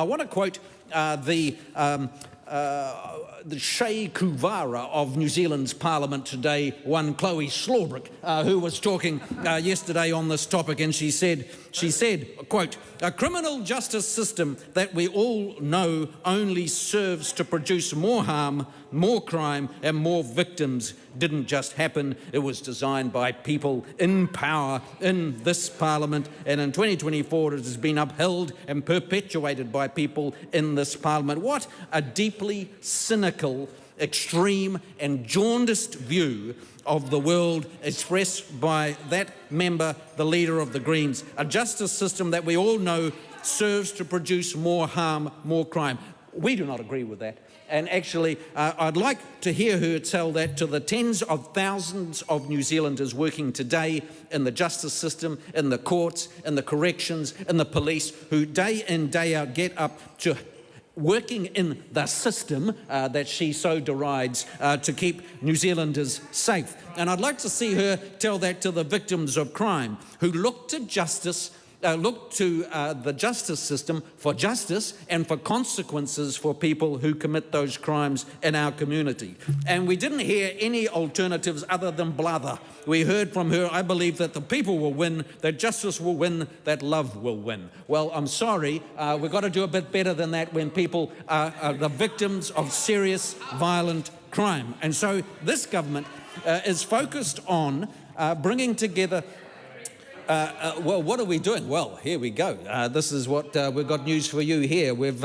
I want to quote the Che Kuvara of New Zealand's Parliament today, one Chlöe Swarbrick, who was talking yesterday on this topic, and she said, quote, "A criminal justice system that we all know only serves to produce more harm, more crime and more victims didn't just happen. It was designed by people in power in this Parliament, and in 2024 it has been upheld and perpetuated by people in this Parliament." What a deeply cynical, extreme and jaundiced view of the world expressed by that member, the leader of the Greens. A justice system that we all know serves to produce more harm, more crime. We do not agree with that. And actually, I'd like to hear her tell that to the tens of thousands of New Zealanders working today in the justice system, in the courts, in the corrections, in the police, who day in, day out get up to working in the system that she so derides to keep New Zealanders safe. And I'd like to see her tell that to the victims of crime who look to justice, look to the justice system for justice and for consequences for people who commit those crimes in our community. And we didn't hear any alternatives other than blather. We heard from her, I believe that the people will win, that justice will win, that love will win. Well, I'm sorry, we've got to do a bit better than that when people are the victims of serious violent crime. And so this government is focused on bringing together well, what are we doing? Well, here we go. This is what we've got news for you here. We've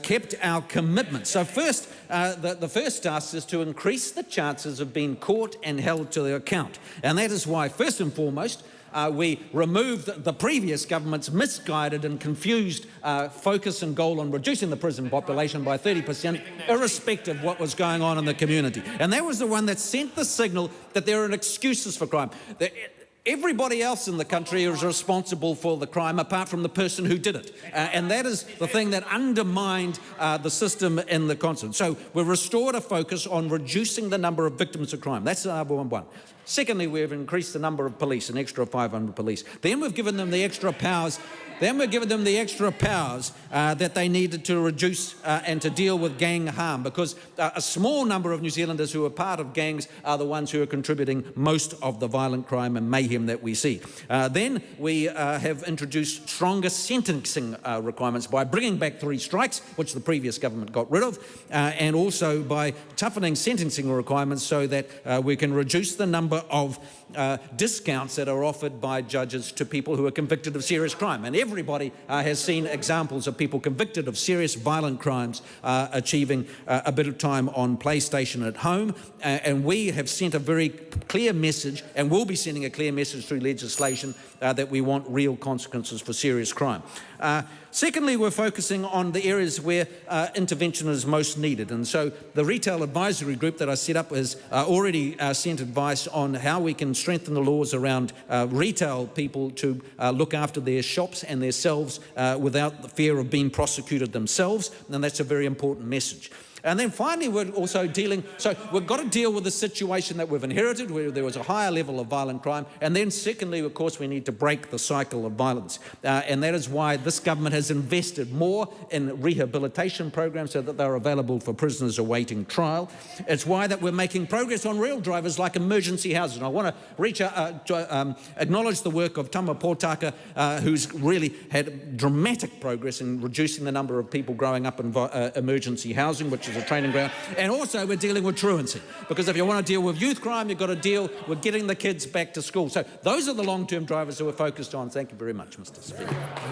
kept our commitment. So first, the first task is to increase the chances of being caught and held to the account. And that is why, first and foremost, we removed the previous government's misguided and confused focus and goal on reducing the prison population by 30%, irrespective of what was going on in the community. And that was the one that sent the signal that there are excuses for crime. Everybody else in the country is responsible for the crime apart from the person who did it. And that is the thing that undermined the system in the continent. So we've restored a focus on reducing the number of victims of crime. That's number one. Secondly, we've increased the number of police, an extra 500 police. Then we've given them the extra powers. That they needed to reduce and to deal with gang harm, because a small number of New Zealanders who are part of gangs are the ones who are contributing most of the violent crime and mayhem that we see. Then we have introduced stronger sentencing requirements by bringing back 3 strikes, which the previous government got rid of, and also by toughening sentencing requirements so that we can reduce the number of discounts that are offered by judges to people who are convicted of serious crime. And everybody has seen examples of people convicted of serious violent crimes achieving a bit of time on PlayStation at home. And we have sent a very clear message, and will be sending a clear message through legislation, that we want real consequences for serious crime. Secondly, we're focusing on the areas where intervention is most needed. And so the Retail Advisory Group that I set up has already sent advice on how we can strengthen the laws around retail people to look after their shops and themselves without the fear of being prosecuted themselves. And that's a very important message. And then finally, we're also so we've got to deal with the situation that we've inherited, where there was a higher level of violent crime. And then secondly, of course, we need to break the cycle of violence. And that is why this government has invested more in rehabilitation programs so that they're available for prisoners awaiting trial. It's why that we're making progress on real drivers like emergency housing. I want to acknowledge the work of Tama Potaka, who's really had dramatic progress in reducing the number of people growing up in emergency housing, which is a training ground. And also we're dealing with truancy, because if you want to deal with youth crime, you've got to deal with getting the kids back to school. So those are the long-term drivers that we're focused on. Thank you very much, Mr. Speaker.